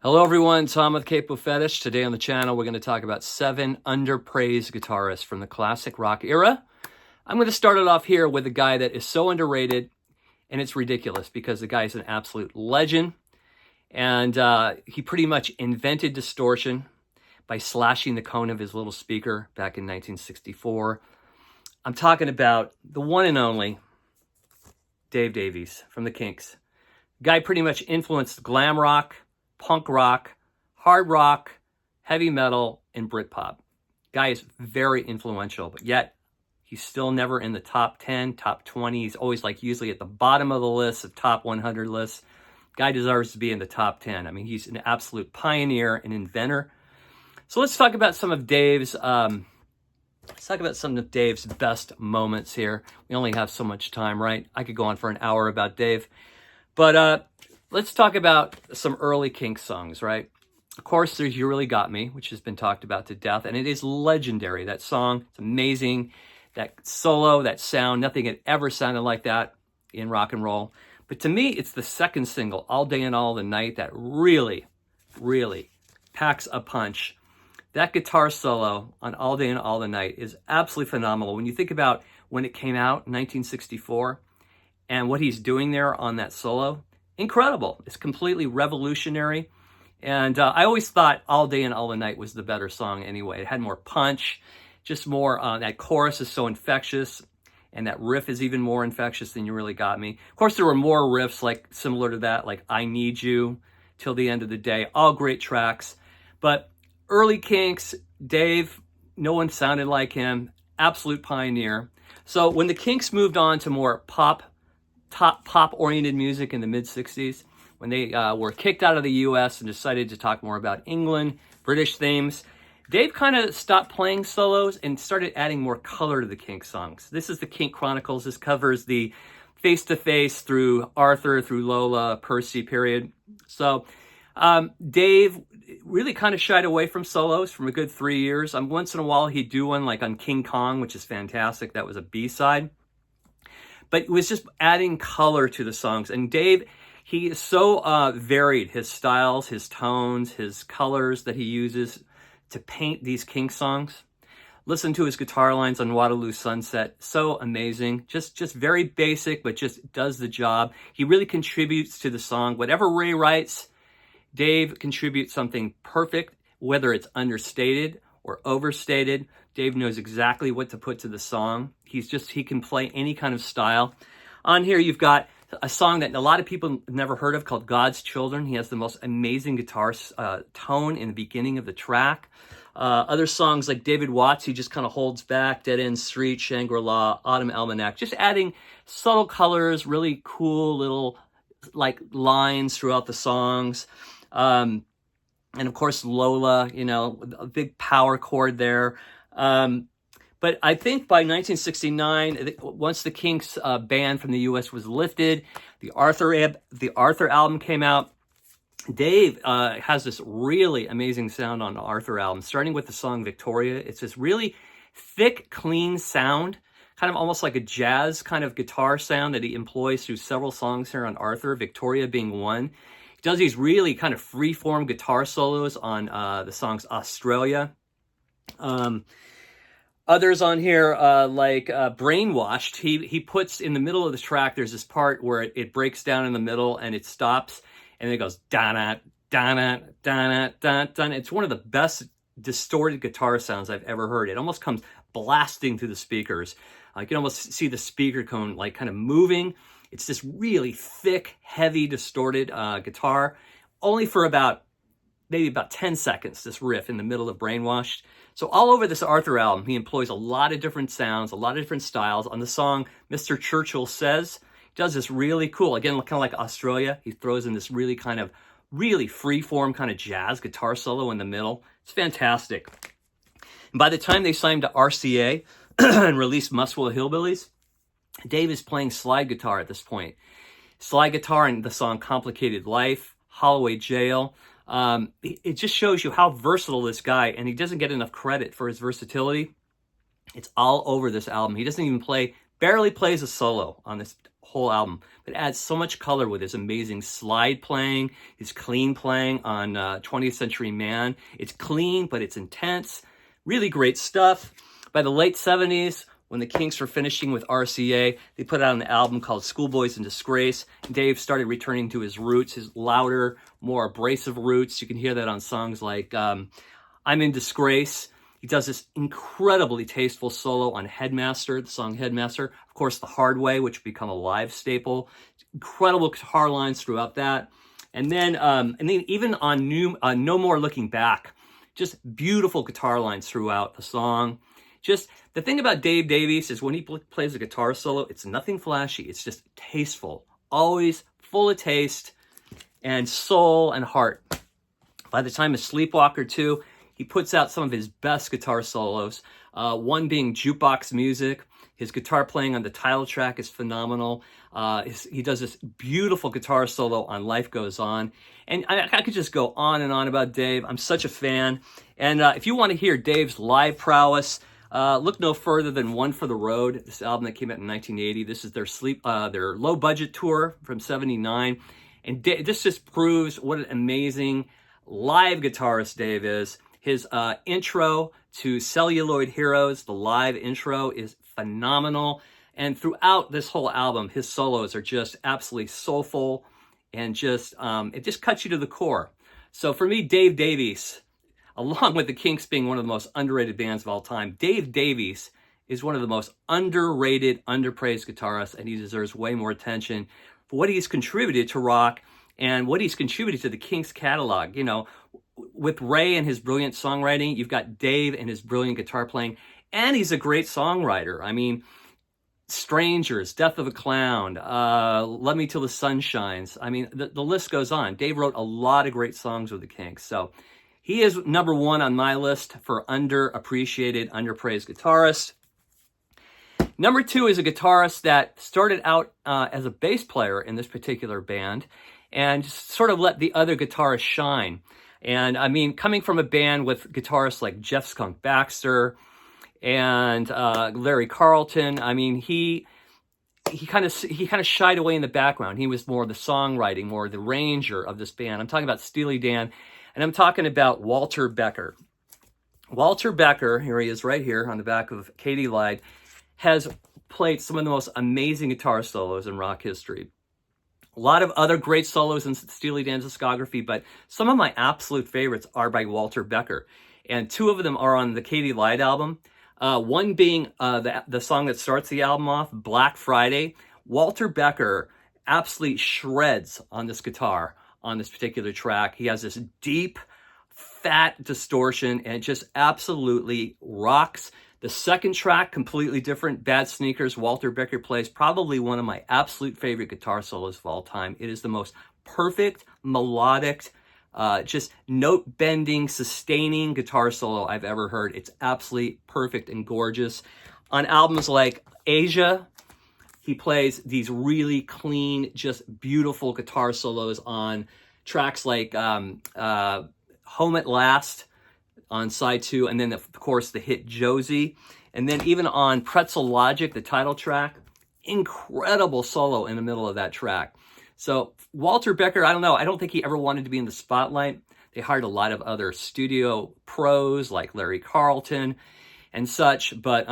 Hello everyone, Tom with Capo Fetish. Today on the channel we're going to talk about 7 underpraised guitarists from the classic rock era. I'm going to start it off here with a guy that is so underrated, and it's ridiculous because the guy is an absolute legend, and he pretty much invented distortion by slashing the cone of his little speaker back in 1964. I'm talking about the one and only Dave Davies from the Kinks. The guy pretty much influenced glam rock, punk rock, hard rock, heavy metal, and Britpop. Guy is very influential, but yet he's still never in the top 10, top 20. He's always usually at the bottom of the list, of top 100 lists. Guy deserves to be in the top 10. I mean, he's an absolute pioneer, an inventor. So let's talk about some of Dave's best moments here. We only have so much time, right? I could go on for an hour about Dave, but let's talk about some early Kinks songs, right? Of course, there's You Really Got Me, which has been talked about to death, and it is legendary. That song, it's amazing. That solo, that sound, nothing had ever sounded like that in rock and roll. But to me, it's the second single, All Day and All the Night, that really, really packs a punch. That guitar solo on All Day and All the Night is absolutely phenomenal. When you think about when it came out in 1964 and what he's doing there on that solo, incredible. It's completely revolutionary. And I always thought All Day and All the Night was the better song anyway. It had more punch, just more, that chorus is so infectious, and that riff is even more infectious than You Really Got Me. Of course, there were more riffs similar to that, like I Need You, Till the End of the Day, all great tracks. But early Kinks, Dave, no one sounded like him, absolute pioneer. So when the Kinks moved on to more pop-oriented music in the mid-60s, when they were kicked out of the US and decided to talk more about England, British themes, Dave kind of stopped playing solos and started adding more color to the Kinks songs. This is the Kink Chronicles. This covers the Face to Face through Arthur, through Lola, Percy period. So Dave really kind of shied away from solos from a good 3 years. Once in a while he'd do one like on King Kong, which is fantastic. That was a B-side. But it was just adding color to the songs. And Dave, he is so varied, his styles, his tones, his colors that he uses to paint these Kinks songs. Listen to his guitar lines on Waterloo Sunset. So amazing. Just very basic, but just does the job. He really contributes to the song. Whatever Ray writes, Dave contributes something perfect, whether it's understated or overstated. Dave knows exactly what to put to the song. He can play any kind of style. On here, you've got a song that a lot of people never heard of called God's Children. He has the most amazing guitar tone in the beginning of the track. Other songs like David Watts, he just kind of holds back, Dead End Street, Shangri-La, Autumn Almanac, just adding subtle colors, really cool little lines throughout the songs. And of course, Lola, a big power chord there. But I think by 1969, once the Kinks ban from the U.S. was lifted, the Arthur album came out. Dave has this really amazing sound on the Arthur album, starting with the song Victoria. It's this really thick, clean sound, kind of almost like a jazz kind of guitar sound that he employs through several songs here on Arthur, Victoria being one. He does these really kind of free-form guitar solos on the songs Australia. Others on here, like Brainwashed, he puts in the middle of the track, there's this part where it breaks down in the middle and it stops, and then it goes da-na, da-na, da-na, da-na. It's one of the best distorted guitar sounds I've ever heard. It almost comes blasting through the speakers. You can almost see the speaker cone kind of moving. It's this really thick, heavy, distorted guitar, only for maybe about 10 seconds, this riff in the middle of Brainwashed. So all over this Arthur album, he employs a lot of different sounds, a lot of different styles. On the song Mr. Churchill Says, he does this really cool, again, kind of like Australia. He throws in this really free-form kind of jazz guitar solo in the middle. It's fantastic. And by the time they signed to RCA and released Muswell Hillbillies, Dave is playing slide guitar at this point. Slide guitar in the song Complicated Life, Holloway Jail. It just shows you how versatile this guy, and he doesn't get enough credit for his versatility. It's all over this album. He doesn't even barely plays a solo on this whole album, but adds so much color with his amazing slide playing, his clean playing on 20th Century Man. It's clean, but it's intense. Really great stuff. By the late 70s, when the Kinks were finishing with RCA, they put out an album called Schoolboys in Disgrace. Dave started returning to his roots, his louder, more abrasive roots. You can hear that on songs like I'm in Disgrace. He does this incredibly tasteful solo on Headmaster, the song Headmaster. Of course, The Hard Way, which would become a live staple. Incredible guitar lines throughout that. And then even on No More Looking Back, just beautiful guitar lines throughout the song. Just the thing about Dave Davies is when he plays a guitar solo, it's nothing flashy. It's just tasteful, always full of taste and soul and heart. By the time of Sleepwalker 2, he puts out some of his best guitar solos, one being Jukebox Music. His guitar playing on the title track is phenomenal. He does this beautiful guitar solo on Life Goes On. And I could just go on and on about Dave. I'm such a fan. And if you want to hear Dave's live prowess, look no further than One for the Road, this album that came out in 1980. This is their low-budget tour from '79. And this just proves what an amazing live guitarist Dave is. His intro to Celluloid Heroes, the live intro, is phenomenal. And throughout this whole album, his solos are just absolutely soulful and just, it just cuts you to the core. So for me, Dave Davies, along with the Kinks being one of the most underrated bands of all time, Dave Davies is one of the most underrated, underpraised guitarists, and he deserves way more attention for what he's contributed to rock and what he's contributed to the Kinks catalog. You know, with Ray and his brilliant songwriting, you've got Dave and his brilliant guitar playing, and he's a great songwriter. I mean, Strangers, Death of a Clown, Love Me Till the Sun Shines. I mean, the list goes on. Dave wrote a lot of great songs with the Kinks. So he is number one on my list for underappreciated, underpraised guitarist. Number two is a guitarist that started out as a bass player in this particular band and sort of let the other guitarists shine. And I mean, coming from a band with guitarists like Jeff Skunk Baxter and Larry Carlton, I mean, he kind of shied away in the background. He was more the songwriting, more the ranger of this band. I'm talking about Steely Dan, and I'm talking about Walter Becker. Walter Becker, here he is right here on the back of Katy Lied, has played some of the most amazing guitar solos in rock history. A lot of other great solos in Steely Dan's discography, but some of my absolute favorites are by Walter Becker. And two of them are on the Katy Lied album. One being the song that starts the album off, Black Friday. Walter Becker absolutely shreds on this guitar on this particular track. He has this deep, fat distortion and just absolutely rocks. The second track, completely different, Bad Sneakers. Walter Becker plays probably one of my absolute favorite guitar solos of all time. It is the most perfect, melodic, just note-bending, sustaining guitar solo I've ever heard. It's absolutely perfect and gorgeous. On albums like Asia, he plays these really clean, just beautiful guitar solos on tracks like Home at Last, on side 2, and then of course the hit Josie, and then even on Pretzel Logic, the title track, incredible solo in the middle of that track. So Walter Becker, I don't know, I don't think he ever wanted to be in the spotlight. They hired a lot of other studio pros like Larry Carlton and such, but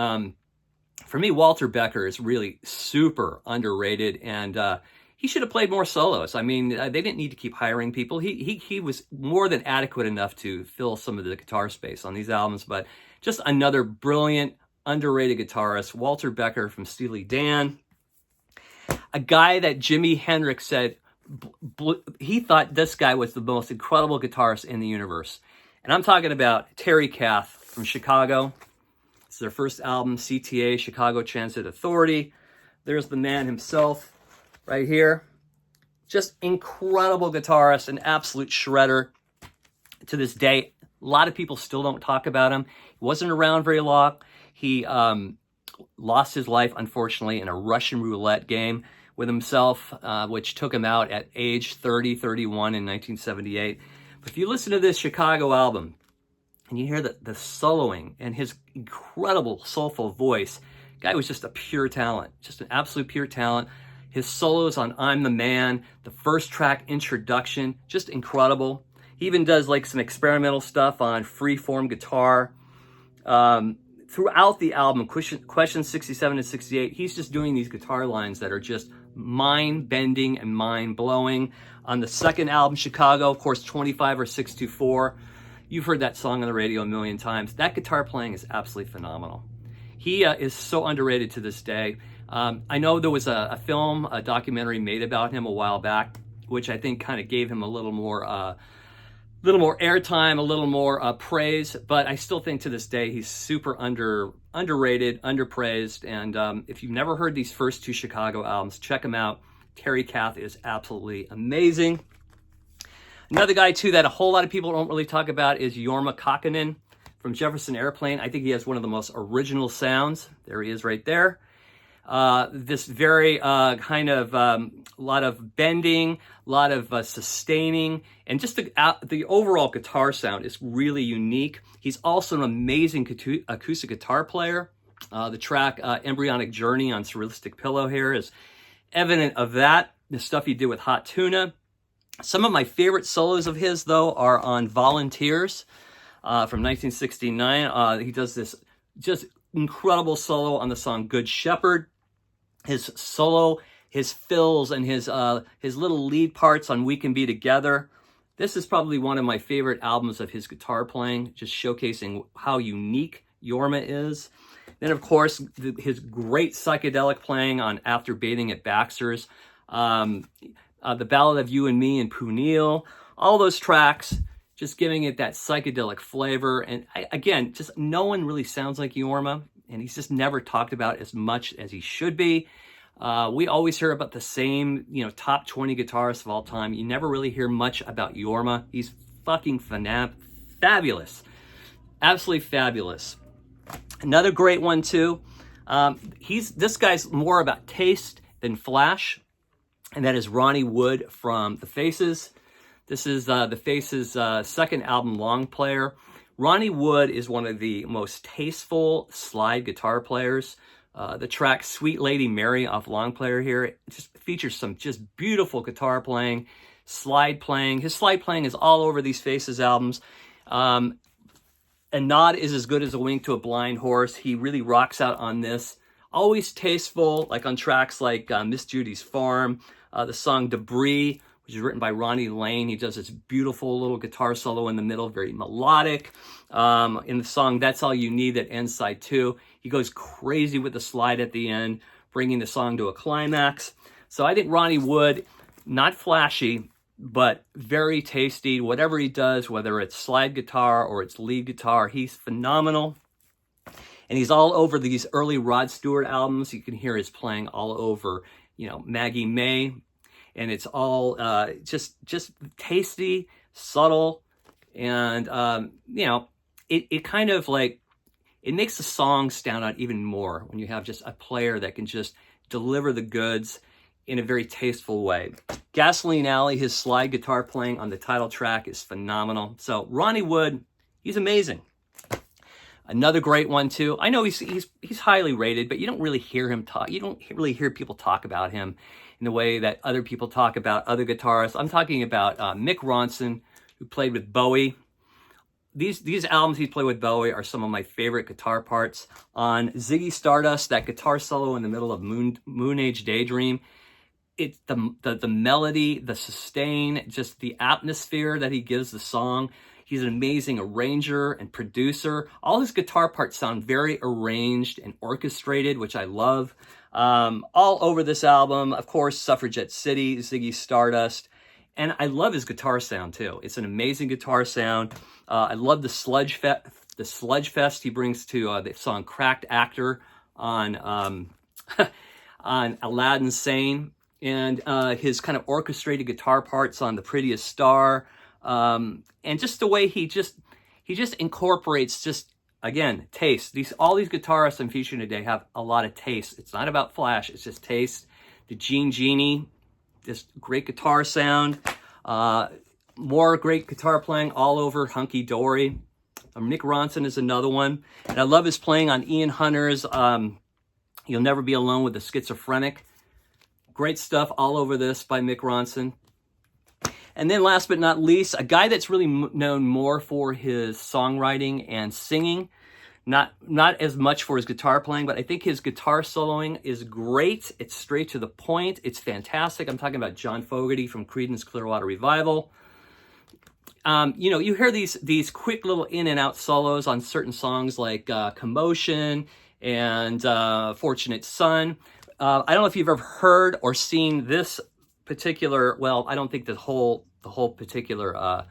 for me, Walter Becker is really super underrated, and he should have played more solos. I mean, they didn't need to keep hiring people. He was more than adequate enough to fill some of the guitar space on these albums, but just another brilliant, underrated guitarist, Walter Becker from Steely Dan. A guy that Jimi Hendrix said, he thought this guy was the most incredible guitarist in the universe. And I'm talking about Terry Kath from Chicago. It's their first album, CTA, Chicago Transit Authority. There's the man himself. Right here, just incredible guitarist, an absolute shredder. To this day, a lot of people still don't talk about him. He wasn't around very long. He lost his life, unfortunately, in a Russian roulette game with himself, which took him out at age 31 in 1978. But if you listen to this Chicago album, and you hear the soloing and his incredible soulful voice, the guy was just a pure talent, just an absolute pure talent. His solos on I'm the Man, the first track, Introduction, just incredible. He even does like some experimental stuff on freeform guitar. Throughout the album, Questions 67 and 68, he's just doing these guitar lines that are just mind-bending and mind-blowing. On the second album, Chicago, of course, 25 or 624. You've heard that song on the radio a million times. That guitar playing is absolutely phenomenal. He is so underrated to this day. I know there was a film, a documentary made about him a while back, which I think kind of gave him a little more airtime, a little more praise, but I still think to this day he's super underrated, underpraised. And if you've never heard these first two Chicago albums, check them out. Terry Kath is absolutely amazing. Another guy too that a whole lot of people don't really talk about is Jorma Kaukonen from Jefferson Airplane. I think he has one of the most original sounds. There he is right there. This very kind of lot of bending, a lot of sustaining, and just the overall guitar sound is really unique. He's also an amazing acoustic guitar player. The track Embryonic Journey on Surrealistic Pillow here is evident of that. The stuff he did with Hot Tuna. Some of my favorite solos of his, though, are on Volunteers from 1969. He does this just incredible solo on the song Good Shepherd. His solo, his fills, and his little lead parts on We Can Be Together. This is probably one of my favorite albums of his guitar playing, just showcasing how unique Jorma is. Then, of course, his great psychedelic playing on After Bathing at Baxter's, The Ballad of You and Me and Punil, all those tracks, just giving it that psychedelic flavor. And again, just no one really sounds like Jorma, and he's just never talked about as much as he should be. We always hear about the same, top 20 guitarists of all time. You never really hear much about Jorma. He's fucking fabulous. Absolutely fabulous. Another great one too. This guy's more about taste than flash, and that is Ronnie Wood from The Faces. This is The Faces' second album, Long Player. Ronnie Wood is one of the most tasteful slide guitar players. The track Sweet Lady Mary off Long Player here just features some just beautiful guitar playing, slide playing. His slide playing is all over these Faces albums. A Nod is as good as a wink to a blind horse. He really rocks out on this. Always tasteful, like on tracks like Miss Judy's Farm, the song Debris, which is written by Ronnie Lane. He does this beautiful little guitar solo in the middle, very melodic. In the song That's All You Need that ends side 2, he goes crazy with the slide at the end, bringing the song to a climax. So I think Ronnie Wood, not flashy, but very tasty. Whatever he does, whether it's slide guitar or it's lead guitar, he's phenomenal. And he's all over these early Rod Stewart albums. You can hear his playing all over, Maggie May. And it's all just tasty, subtle, and, it kind of like, it makes the song stand out even more when you have just a player that can just deliver the goods in a very tasteful way. Gasoline Alley, his slide guitar playing on the title track is phenomenal. So Ronnie Wood, he's amazing. Another great one too. I know he's highly rated, but you don't really hear him talk. You don't really hear people talk about him in the way that other people talk about other guitarists. I'm talking about Mick Ronson, who played with Bowie. These albums he played with Bowie are some of my favorite guitar parts. On Ziggy Stardust, that guitar solo in the middle of Moon Age Daydream, it's the melody, the sustain, just the atmosphere that he gives the song. He's an amazing arranger and producer. All his guitar parts sound very arranged and orchestrated, which I love. All over this album, of course, Suffragette City, Ziggy Stardust. And I love his guitar sound too. It's an amazing guitar sound. I love the sludge fest he brings to the song Cracked Actor on on Aladdin Sane, and his kind of orchestrated guitar parts on The Prettiest Star, and just the way he just incorporates just, again, taste. All these guitarists I'm featuring today have a lot of taste. It's not about flash, it's just taste. The Gene Genie, this great guitar sound. More great guitar playing all over Hunky Dory. Mick Ronson is another one. And I love his playing on Ian Hunter's You'll Never Be Alone with the Schizophrenic. Great stuff all over this by Mick Ronson. And then last but not least, a guy that's really known more for his songwriting and singing, not as much for his guitar playing, but I think his guitar soloing is great. It's straight to the point. It's fantastic. I'm talking about John Fogerty from Creedence Clearwater Revival. You know, you hear these quick little in and out solos on certain songs like Commotion and Fortunate Son. I don't know if you've ever heard or seen this particular, well, I don't think the whole particular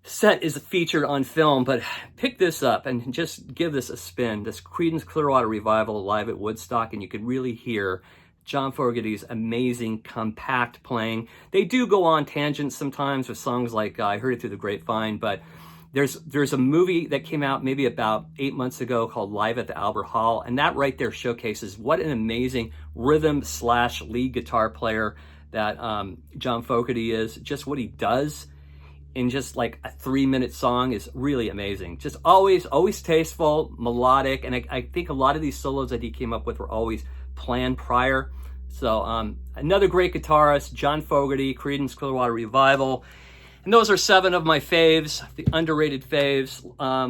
set is featured on film, but pick this up and just give this a spin. This Creedence Clearwater Revival live at Woodstock, and you could really hear John Fogerty's amazing compact playing. They do go on tangents sometimes with songs like I Heard It Through the Grapevine, but there's a movie that came out maybe about 8 months ago called Live at the Albert Hall, and that right there showcases what an amazing rhythm/lead guitar player that John Fogerty is. Just what he does in just like a 3-minute song is really amazing. Just always tasteful, melodic, and I think a lot of these solos that he came up with were always planned prior. So another great guitarist, John Fogerty, Creedence Clearwater Revival. And those are 7 of my faves, the underrated faves.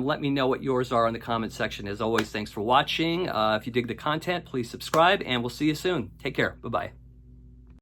Let me know what yours are in the comment section. As always, thanks for watching. If you dig the content, please subscribe, and we'll see you soon. Take care. Bye-bye.